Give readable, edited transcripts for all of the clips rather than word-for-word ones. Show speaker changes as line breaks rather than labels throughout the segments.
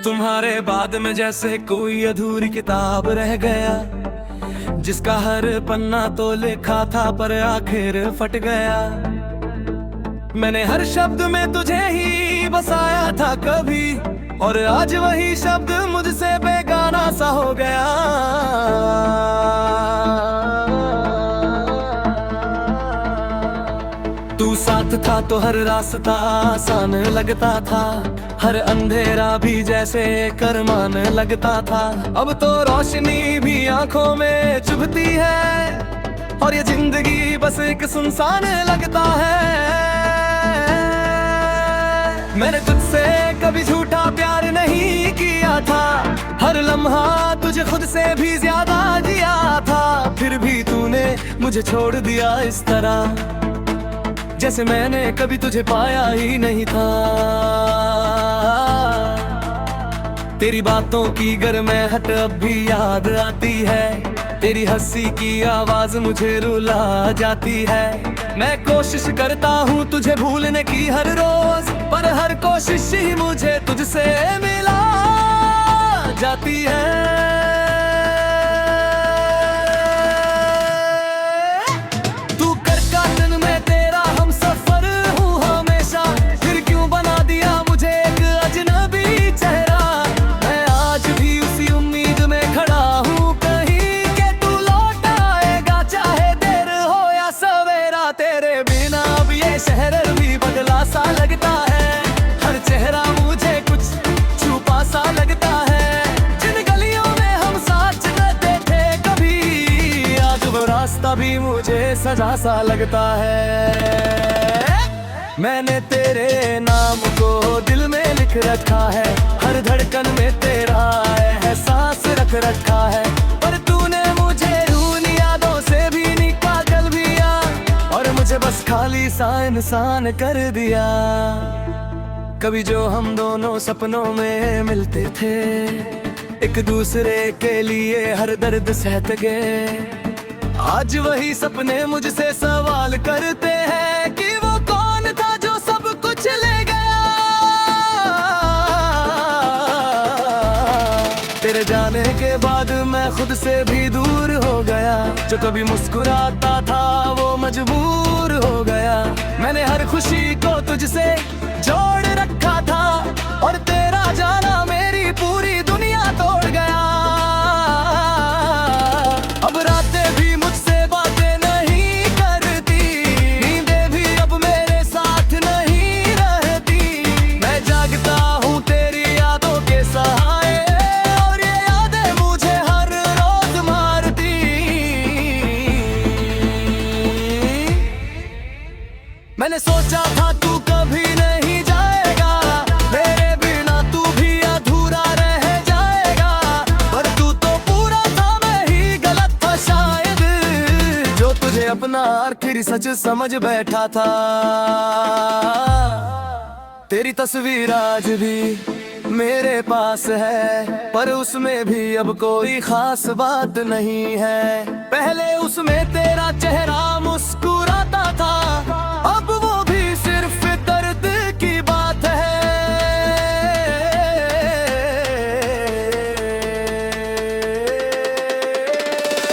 तुम्हारे बाद में जैसे कोई अधूरी किताब रह गया, जिसका हर पन्ना तो लिखा था पर आखिर फट गया। मैंने हर शब्द में तुझे ही बसाया था कभी, और आज वही शब्द मुझसे बेगाना सा हो गया। तू साथ था तो हर रास्ता आसान लगता था, हर अंधेरा भी जैसे करमान लगता था। अब तो रोशनी भी आंखों में चुभती है, और ये जिंदगी बस एक सुनसान लगता है। मैंने तुझसे कभी झूठा प्यार नहीं किया था, हर लम्हा तुझे खुद से भी ज्यादा जिया था। फिर भी तूने मुझे छोड़ दिया इस तरह, जैसे मैंने कभी तुझे पाया ही नहीं था। तेरी बातों की गर्माहट अब भी याद आती है, तेरी हंसी की आवाज मुझे रुला जाती है। मैं कोशिश करता हूँ तुझे भूलने की हर रोज, पर हर कोशिश ही मुझे तुझसे मिला जाती है। शहर भी बदला सा लगता है, हर चेहरा मुझे कुछ छुपा सा लगता है। जिन गलियों में हम साथ चलते थे कभी, आज वो रास्ता भी मुझे सजा सा लगता है। मैंने तेरे नाम को दिल में लिख रखा है, हर धड़कन में तेरा एहसास रख रखा है। पर तूने मुझे उन यादों से भी निकाल दिया, और मुझे बस खाली सा इंसान कर दिया। कभी जो हम दोनों सपनों में मिलते थे, एक दूसरे के लिए हर दर्द सहते गए। आज वही सपने मुझसे सवाल करते हैं कि वो कौन था जो सब कुछ ले गया। तेरे जाने के बाद मैं खुद से भी दूर हो गया, जो कभी मुस्कुराता था वो मजबूर हो गया। मैंने हर खुशी को तुझसे जोड़ रखा था, और तेरा जाना मेरी पूरी दुनिया तोड़ गया। अब रातें भी मुझसे बातें नहीं करती, नींदें भी अब मेरे साथ नहीं रहती। मैं जागता हूँ तेरी यादों के सहारे, और ये यादें मुझे हर रोज मारती। मैंने सोचा था तू कभी नहीं जाएगा, मेरे बिना तू भी अधूरा रह जाएगा। पर तू तो पूरा था, मैं ही गलत था शायद, जो तुझे अपना आखिरी सच समझ बैठा था। तेरी तस्वीर आज भी मेरे पास है, पर उसमें भी अब कोई खास बात नहीं है। पहले उसमें तेरा चेहरा मुस्कुराता था, अब वो भी सिर्फ दर्द की बात है।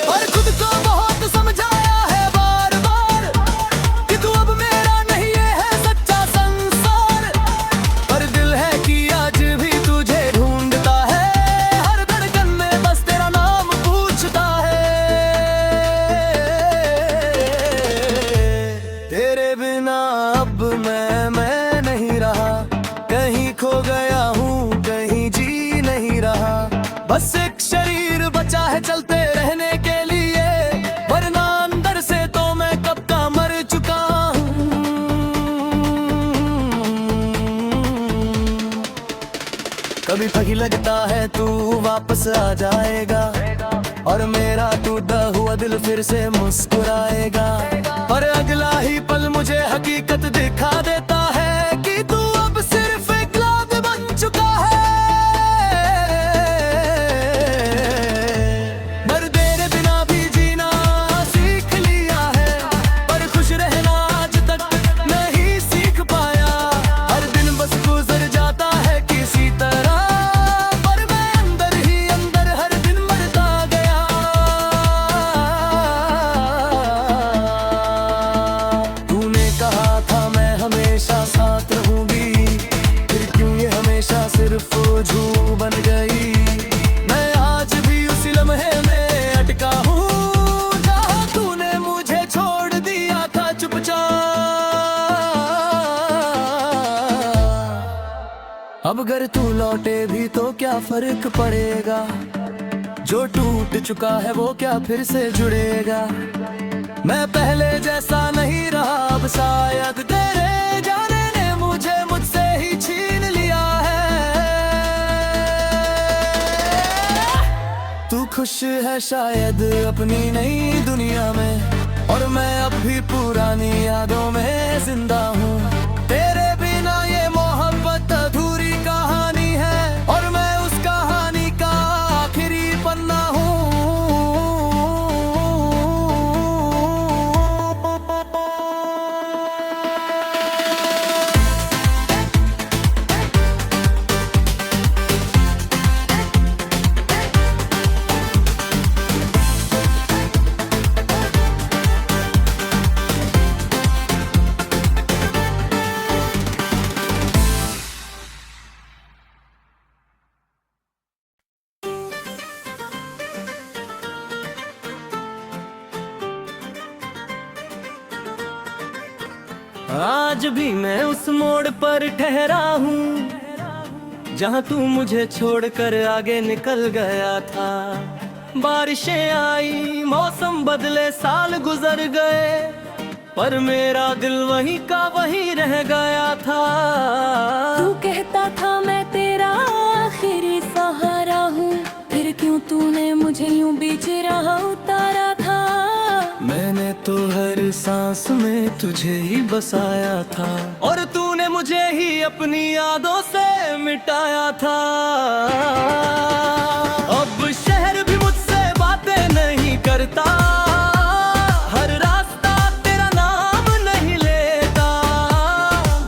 और खुद को बहुत समझाया है बार बार कि तू अब मेरा नहीं है सच्चा संसार। पर दिल है कि आज भी तुझे ढूंढता है, हर धड़कन में बस तेरा नाम पूछता है। तेरे बिना अब मैं नहीं रहा, कहीं खो गया हूँ कहीं जी नहीं रहा। बस एक शरीर बचा है चलते रहने के लिए, वरना अंदर से तो मैं कब का मर चुका हूँ। कभी फगी लगता है तू वापस आ जाएगा, और मेरा टूटा हुआ दिल फिर से मुस्कुराएगा। और अगला ही पल मुझे हकीकत दिखा देता है कि तू अब सिर्फ एक याद बन चुका है। पर तेरे बिना भी जीना सीख लिया है, पर खुश रहना आज तक नहीं सीख पाया। हर दिन बस गुजर जाता है किसी तरह, अब अगर तू लौटे भी तो क्या फर्क पड़ेगा, जो टूट चुका है वो क्या फिर से जुड़ेगा। मैं पहले जैसा नहीं रहा, अब शायद तेरे जाने ने मुझे मुझसे ही छीन लिया है। तू खुश है शायद अपनी नई दुनिया में, और मैं अब भी पुरानी यादों में जिंदा हूँ। तेरे बिना ये मोहब्बत अधूरी कहानी है, और मैं उस कहानी का आखिरी पन्ना हूँ। आज भी मैं उस मोड़ पर ठहरा हूँ, जहाँ तू मुझे छोड़कर आगे निकल गया था। बारिशें आई, मौसम बदले, साल गुजर गए, पर मेरा दिल वहीं का वहीं रह गया था।
तू कहता था मैं तेरा आखिरी सहारा हूँ, फिर क्यों तूने मुझे यूं बीच राह उतारा था।
मैंने तो हर सांस में तुझे ही बसाया था, और तूने मुझे ही अपनी यादों से मिटाया था। अब शहर भी मुझसे बातें नहीं करता, हर रास्ता तेरा नाम नहीं लेता।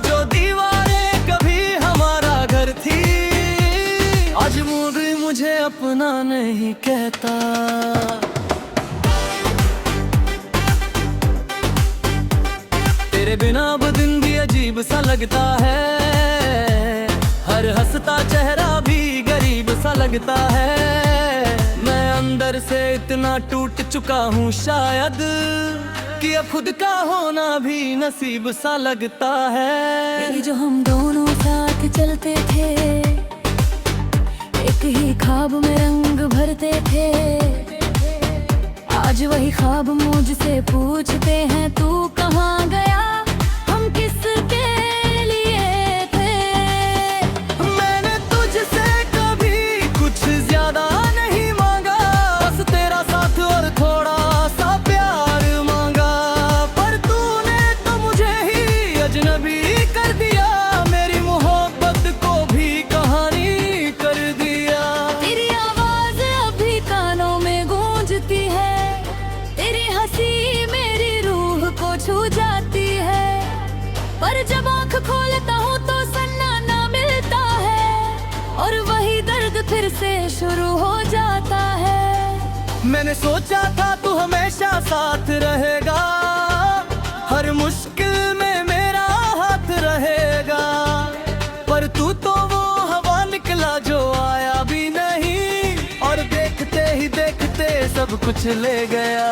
जो दीवारें कभी हमारा घर थी, आज भी मुझे अपना नहीं कहता। तेरे बिना अब दिन भी अजीब सा लगता है, हर हंसता चेहरा भी गरीब सा लगता है। मैं अंदर से इतना टूट चुका हूँ शायद, कि अब खुद का होना भी नसीब सा लगता है।
ये जो हम दोनों साथ चलते थे, एक ही ख्वाब में रंग भरते थे, आज वही ख्वाब मुझसे पूछते हैं तू कहाँ गया, हम किसके लिए थे।
मैंने तुझसे कभी कुछ ज्यादा नहीं मांगा, बस तेरा साथ और थोड़ा सा प्यार मांगा, पर तूने तो मुझे ही अजनबी कर दिया, मेरी मोहब्बत को भी कहानी कर दिया।
तेरी आवाज अभी कानों में गूंजती है, तेरी हंसी मेरी रूह को छू जाती है, पर जब आँख खोलता हूँ तो सन्नाटा मिलता है, और वही दर्द फिर से शुरू हो जाता है।
मैंने सोचा था तू हमेशा साथ रहेगा, हर मुश्किल में मेरा हाथ रहेगा, पर तू तो वो हवा निकला जो आया भी नहीं, और देखते ही देखते सब कुछ ले गया।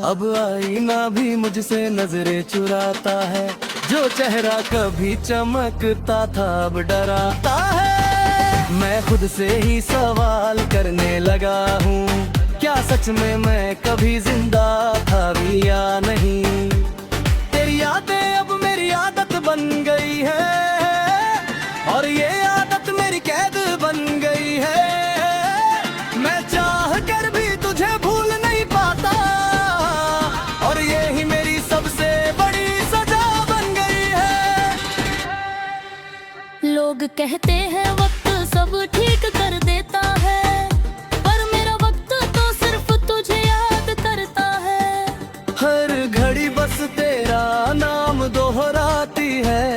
अब आईना भी मुझसे नजरें चुराता है, जो चेहरा कभी चमकता था अब डराता है। मैं खुद से ही सवाल करने लगा हूँ, क्या सच में मैं कभी जिंदा था भी या नहीं। तेरी यादें अब मेरी आदत बन गई है, और ये आदत मेरी कैद बन गई है। मैं चाह कर भी तुझे भूल नहीं पाता, और ये ही मेरी सबसे बड़ी सजा बन गई है।
लोग कहते हैं वक्त सब ठीक कर देता है, पर मेरा वक्त तो सिर्फ तुझे याद करता है।
हर घड़ी बस तेरा नाम दोहराती है,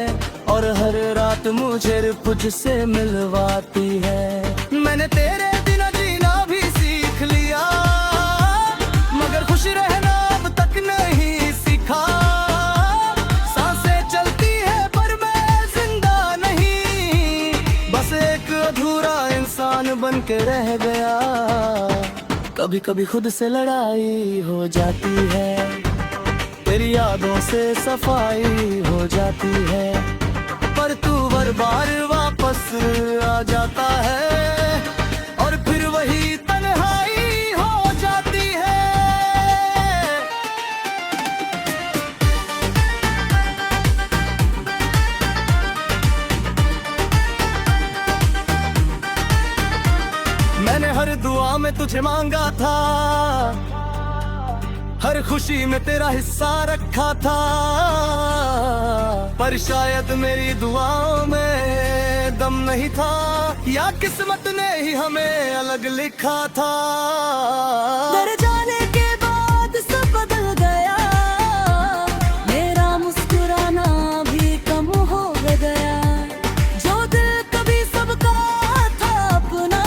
और हर रात मुझे तुझसे मिलवाती है। मैंने तेरे बिना जीना भी सीख लिया, मगर खुश रहना अब तक नहीं सीखा। सांसें चलती है पर मैं जिंदा नहीं, बस एक अधूरा इंसान बन के रह गया। कभी कभी खुद से लड़ाई हो जाती है, तेरी यादों से सफाई हो जाती है, पर तू बार बार वापस वापस आ जाता है और फिर वही तन्हाई हो जाती है। मैंने हर दुआ में तुझे मांगा था, हर खुशी में तेरा हिस्सा रखा था, पर शायद मेरी दुआओं में दम नहीं था, या किस्मत ने ही हमें अलग लिखा था।
घर जाने के बाद सब बदल गया, मेरा मुस्कुराना भी कम हो गया। जो दिल कभी सबका था अपना,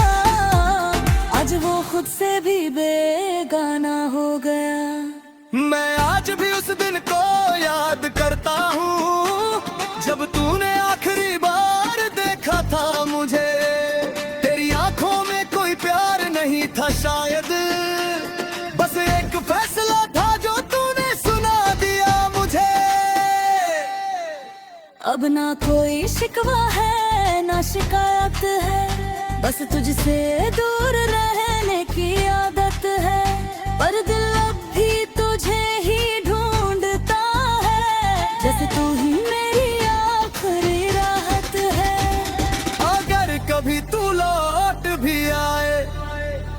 आज वो खुद से भी बेगाना हो गया।
मैं आज भी उस दिन को याद करता हूँ जब तूने आखिरी बार देखा था मुझे। तेरी आंखों में कोई प्यार नहीं था शायद, बस एक फैसला था जो तूने सुना दिया मुझे।
अब ना कोई शिकवा है ना शिकायत है, बस तुझसे दूर रहने की आदत है। पर दिल अब भी तुझे ही ढूंढता है, जैसे तू ही मेरी आखिरी राहत है।
अगर कभी तू लौट भी आए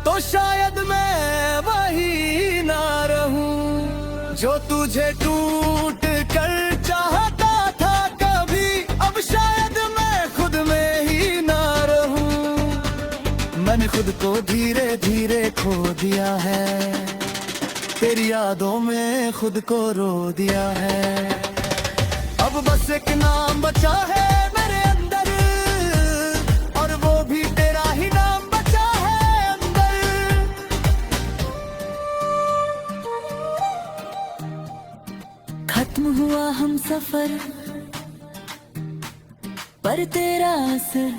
तो शायद मैं वही ना रहूं जो तुझे टूट कर चाहता था कभी। अब शायद मैं खुद में ही ना रहूं। मैंने खुद को धीरे धीरे खो दिया है, तेरी यादों में खुद को रो दिया है। अब बस एक नाम बचा है मेरे अंदर, और वो भी तेरा ही नाम बचा है अंदर।
खत्म हुआ हम सफर, पर तेरा असर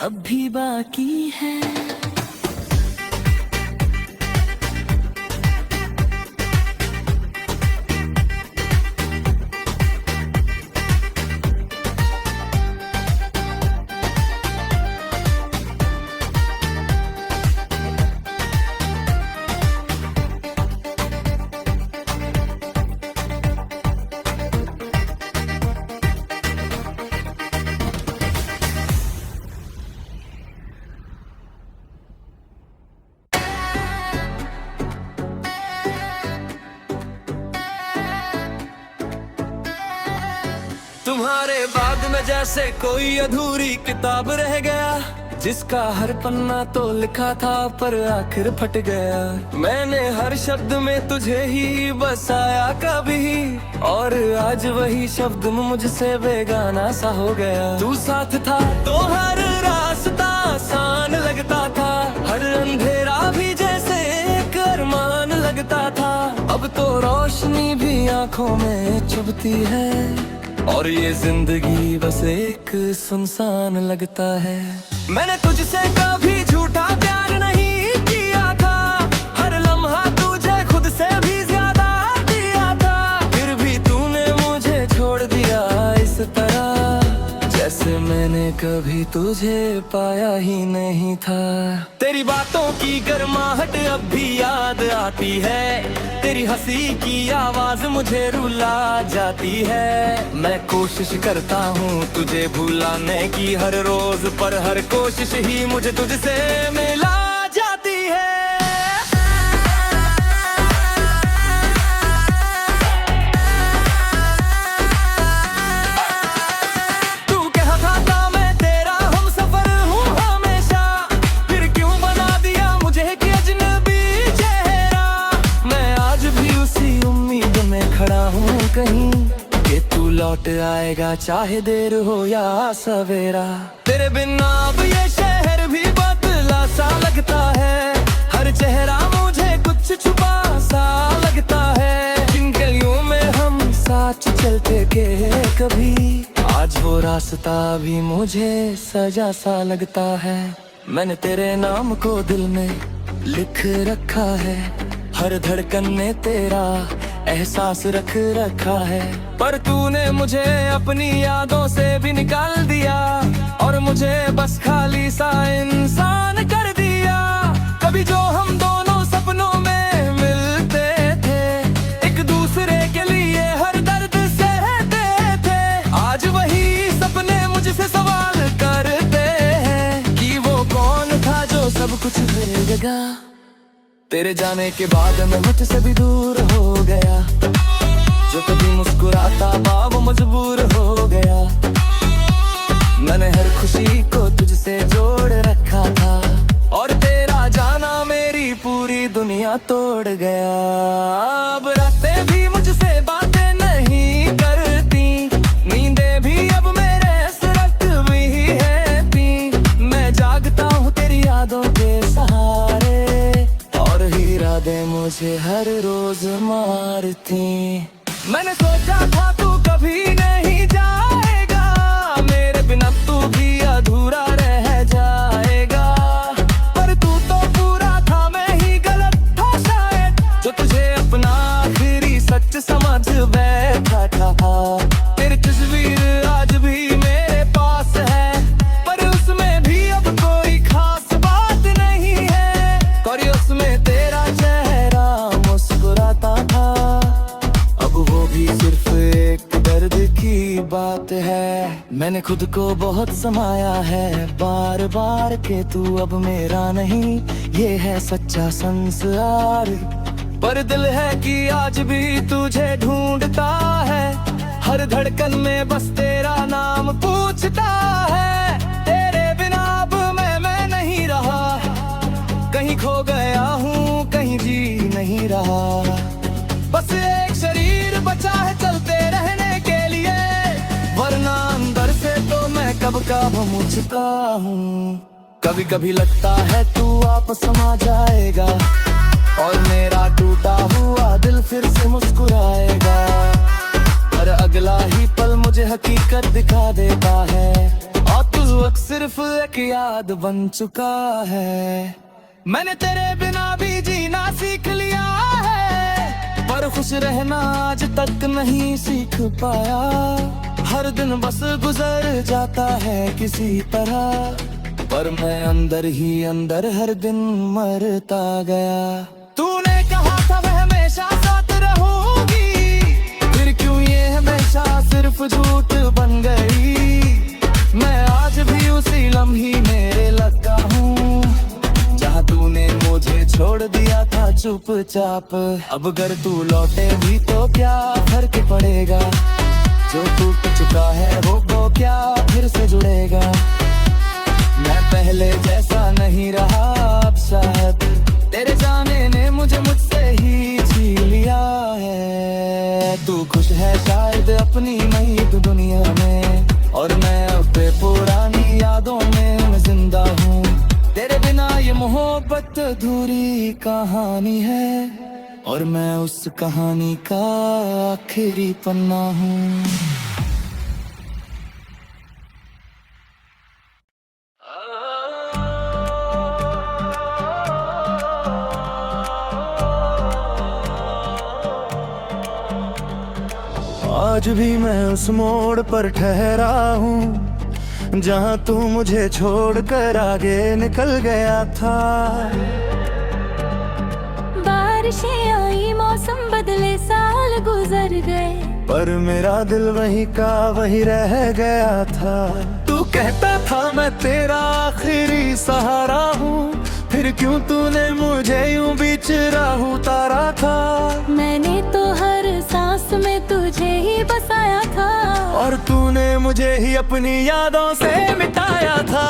अब भी बाकी है।
तुम्हारे बाद में जैसे कोई अधूरी किताब रह गया, जिसका हर पन्ना तो लिखा था पर आखिर फट गया। मैंने हर शब्द में तुझे ही बसाया कभी, और आज वही शब्द मुझसे बेगाना सा हो गया। तू साथ था तो हर रास्ता आसान लगता था, हर अंधेरा भी जैसे एक अरमान लगता था। अब तो रोशनी भी आंखों में चुभती है, और ये जिंदगी बस एक सुनसान लगता है। मैंने तुझसे कभी झूठा प्यार नहीं किया था, हर लम्हा तुझे खुद से भी ज्यादा दिया था। फिर भी तूने मुझे छोड़ दिया इस तरह, जैसे मैंने कभी तुझे पाया ही नहीं था। तेरी बातों की गर्माहट अब भी याद आती है, तेरी हंसी की आवाज मुझे रुला जाती है। मैं कोशिश करता हूँ तुझे भुलाने की हर रोज, पर हर कोशिश ही मुझे तुझसे मिला जाती है। तू कहता था मैं तेरा हमसफर हूँ हमेशा, फिर क्यों बना दिया मुझे कि अजनबी चेहरा। मैं आज भी उसी उम्मीद में खड़ा हूँ कहीं, कि तू लौट आएगा चाहे देर हो या सवेरा। तेरे बिना अब ये शहर भी बदला सा लगता है, हर चेहरा मुझे कुछ छुपा सा लगता है। जिन गलियों में हम साथ चलते के कभी, आज वो रास्ता भी मुझे सजा सा लगता है। मैंने तेरे नाम को दिल में लिख रखा है, हर धड़कन में तेरा एहसास रख रखा है, पर तूने मुझे अपनी यादों से भी निकाल दिया और मुझे बस खाली सा इंसान कर दिया। कभी जो हम दोनों सपनों में मिलते थे, एक दूसरे के लिए हर दर्द सहते थे, आज वही सपने मुझसे सवाल करते हैं कि वो कौन था जो सब कुछ भूल गया। तेरे जाने के बाद मैं मुझसे भी दूर हो गया, जो कभी मुस्कुराता था वो मजबूर हो गया। मैंने हर खुशी को तुझसे जोड़ रखा था और तेरा जाना मेरी पूरी दुनिया तोड़ गया। अब रातें भी मुझसे बातें नहीं करती, नींदें भी अब मेरे सिरक भी है पी। मैं जागता हूँ तेरी यादों के सहारे और हीरा दे मुझे हर रोज मारती। मैंने सोचा था तू कभी नहीं जाएगा, मेरे बिना तू भी अधूरा रह जाएगा, पर तू तो पूरा था, मैं ही गलत था शायद, जो तुझे अपना आखिरी सच समझ बैठा था। तेरी तस्वीर आज भी मेरे पास है, पर उसमें भी अब कोई खास बात नहीं है, और उसमें तेरा चेहरा मुस्कुराता था, वो भी सिर्फ एक दर्द की बात है। मैंने खुद को बहुत समाया है बार बार के तू अब मेरा नहीं, ये है सच्चा संसार, पर दिल है कि आज भी तुझे ढूंढता है, हर धड़कन में बस तेरा नाम पूछता है। तेरे बिना अब मैं नहीं रहा, कहीं खो गया हूँ कहीं जी नहीं रहा, बस एक शरीर बचा है चलते रहने के लिए, वरना अंदर से तो मैं कब का हो चुका हूँ। कभी कभी लगता है तू वापस समा जाएगा और मेरा टूटा हुआ दिल फिर से मुस्कुराएगा, पर अगला ही पल मुझे हकीकत दिखा देता है और तू वक्त सिर्फ एक याद बन चुका है। मैंने तेरे बिना भी जीना सीख लिया है, पर खुश रहना आज तक नहीं सीख पाया, हर दिन बस गुजर जाता है किसी तरह, पर मैं अंदर ही अंदर हर दिन मरता गया। तूने कहा था मैं हमेशा साथ रहूंगी, फिर क्यों ये हमेशा सिर्फ झूठ बन गई। मैं आज भी उसी लम्ही मेरे लगा हूँ जहाँ तूने मुझे छोड़ दिया था चुपचाप। अब अगर तू लौटे भी तो क्या फर्क पड़ेगा, जो टूट चुका है वो क्या फिर से जुड़ेगा। मैं पहले जैसा नहीं रहा अब शायद, तेरे जाने ने मुझे मुझसे ही छीन लिया है। तू खुश है शायद अपनी नई दुनिया में, और मैं अब पुरानी यादों में मैं जिंदा हूँ। तेरे बिना ये मोहब्बत अधूरी कहानी है, और मैं उस कहानी का आखिरी पन्ना हूँ। आज भी मैं उस मोड़ पर ठहरा हूँ जहाँ तू मुझे छोड़कर आगे निकल गया था।
बारिशें आई मौसम बदले साल गुजर गए,
पर मेरा दिल वही का वही रह गया था। तू कहता था मैं तेरा आखिरी सहारा हूँ, फिर क्यों तूने मुझे यूं बीच राह उतारा था।
मैंने तो हर सांस में तुझे ही बसाया था,
और तूने मुझे ही अपनी यादों से मिटाया था।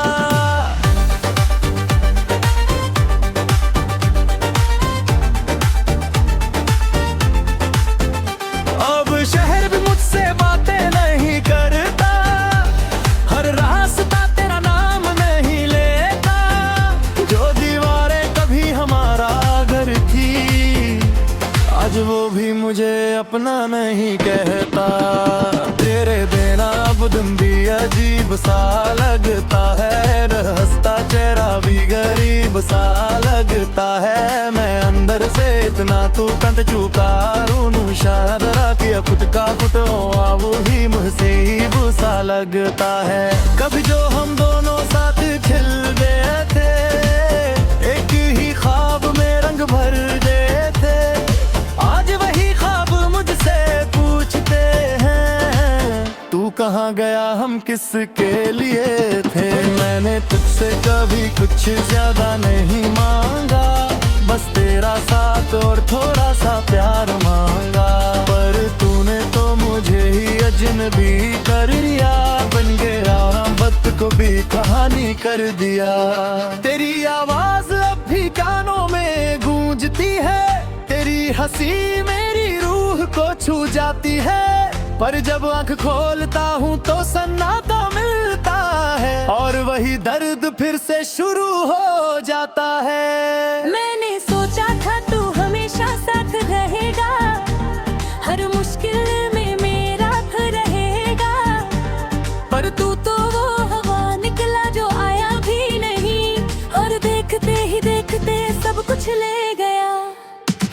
अब शहर भी मुझसे बातें नहीं करता, हर रास्ता तेरा नाम नहीं लेता, जो दीवारें कभी हमारा घर थी आज वो भी मुझे अपना नहीं कहता। तेरे बिना अब दिन भी अजीब सा लगता है, हंसता चेहरा भी गरीब सा लगता है। मैं अंदर से इतना तू कंट चुका रूनू शायद किया खुद का खुद वो ही मुसीब सा लगता है। कभी जो हम दोनों साथ खिल गए थे, एक ही ख्वाब में रंग भर गए थे, आज वही ख्वाब मुझसे पूछते हैं तू कहाँ गया हम किसके लिए थे। मैंने तुझसे कभी कुछ ज्यादा नहीं मांगा, बस तेरा साथ और थोड़ा सा प्यार मांगा, पर तूने तो मुझे ही अजनबी कर दिया, बन गया वक्त को भी कहानी कर दिया। तेरी आवाज अब भी कानों में गूंजती है, तेरी हंसी मेरी रूह को छू जाती है, पर जब आंख खोलता हूँ तो सन्नाटा मिलता है और वही दर्द फिर से शुरू हो जाता है।
मैंने सोचा था तू हमेशा साथ रहेगा, हर मुश्किल में मेरा रहेगा, पर तू तो वो हवा निकला जो आया भी नहीं, और देखते ही देखते सब कुछ ले गया।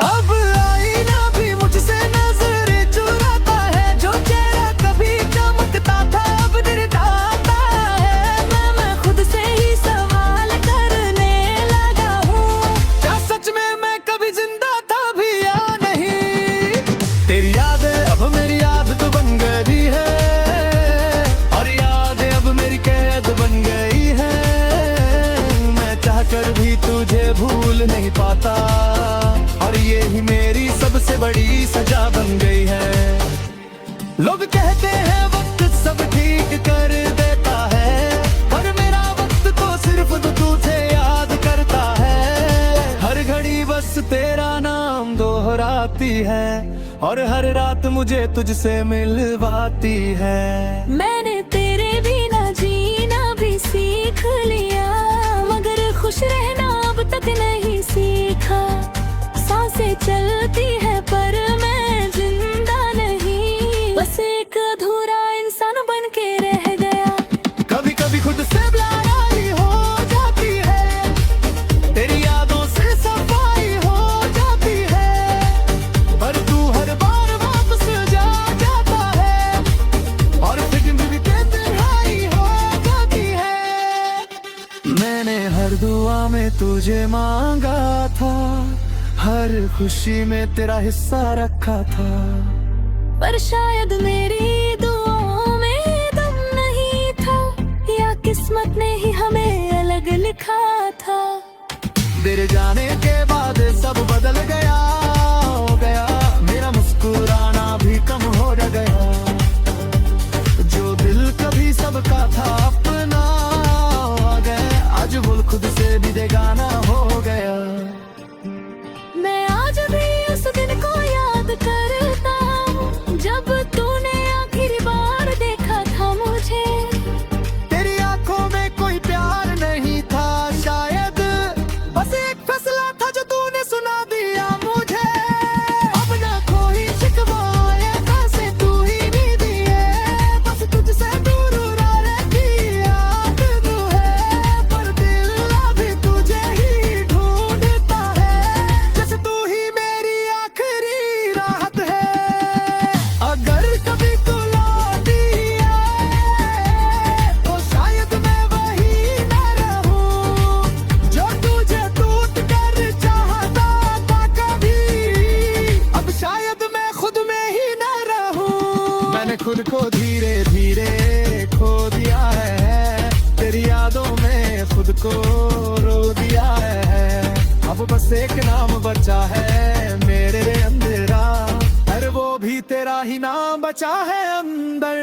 अब आईना भी मुझसे नजरें चुराता है, जो चेहरा कभी चमकता था अब निर्दाता है।
मैं खुद से ही सवाल करने लगा हूँ,
क्या सच में मैं कभी जिंदा था भी या नहीं। तेरी यादें अब मेरी आदत बन गई है, और यादें अब मेरी कैद बन गई है। मैं चाहकर भी तुझे भूल नहीं पाता, और ये ही मेरी सबसे बड़ी सजा बन गई है। लोग कहते हैं वक्त सब ठीक कर देता है, पर मेरा वक्त तो सिर्फ तुझे याद करता है। हर घड़ी बस तेरा नाम दोहराती है, और हर रात मुझे तुझसे मिलवाती है।
मैंने तेरे बिना जीना भी सीख लिया, मगर खुश रहना अब तक नहीं सीखा। सांसें चलती है पर मैं जिंदा नहीं, बस एक अधूरा इंसान बन के रह गया।
कभी कभी खुद से लड़ाई हो जाती है, तेरी यादों से सफाई हो जाती है, पर तू हर बार वापस जा जाता है, और फिर भी तन्हाई हो जाती है। मैंने हर दुआ में तुझे मांगा था, हर खुशी में तेरा हिस्सा रखा था,
पर शायद मेरी दुआओं में दम नहीं था, या किस्मत ने ही हमें अलग लिखा था।
तेरे जाने के बाद सब बदल गया, हो गया मेरा मुस्कुराना भी कम हो गया। जो दिल कभी सबका था अपना हो गया, आज वो खुद से भी बेगाना हो गया।
मैं आज भी उस दिन को याद करता हूँ, जब तूने आखिरी बार देखा था मुझे।
तेरी आंखों में कोई प्यार नहीं था शायद, बस एक फैसला था जो तूने सुना दिया मुझे। अब ना कोई शिकवाए फैसले तू ही नहीं दिए, बस तुझसे दूर रहती याद तू है, पर दिल अभी तुझे ही ढूंढता है, जैसे तू ही मेरी आखिरी राहत है। अगर कभी तू लौटी है तो शायद मैं वही न रहूं, जो तुझे टूट कर चाहता था कभी, अब शायद मैं खुद में ही न रहूं। मैंने खुद को धीरे धीरे खो दिया है, तेरी यादों में खुद को रो दिया है। अब बस एक नाम बचा है मेरे अंदर, और वो भी तेरा ही नाम बचा है अंदर।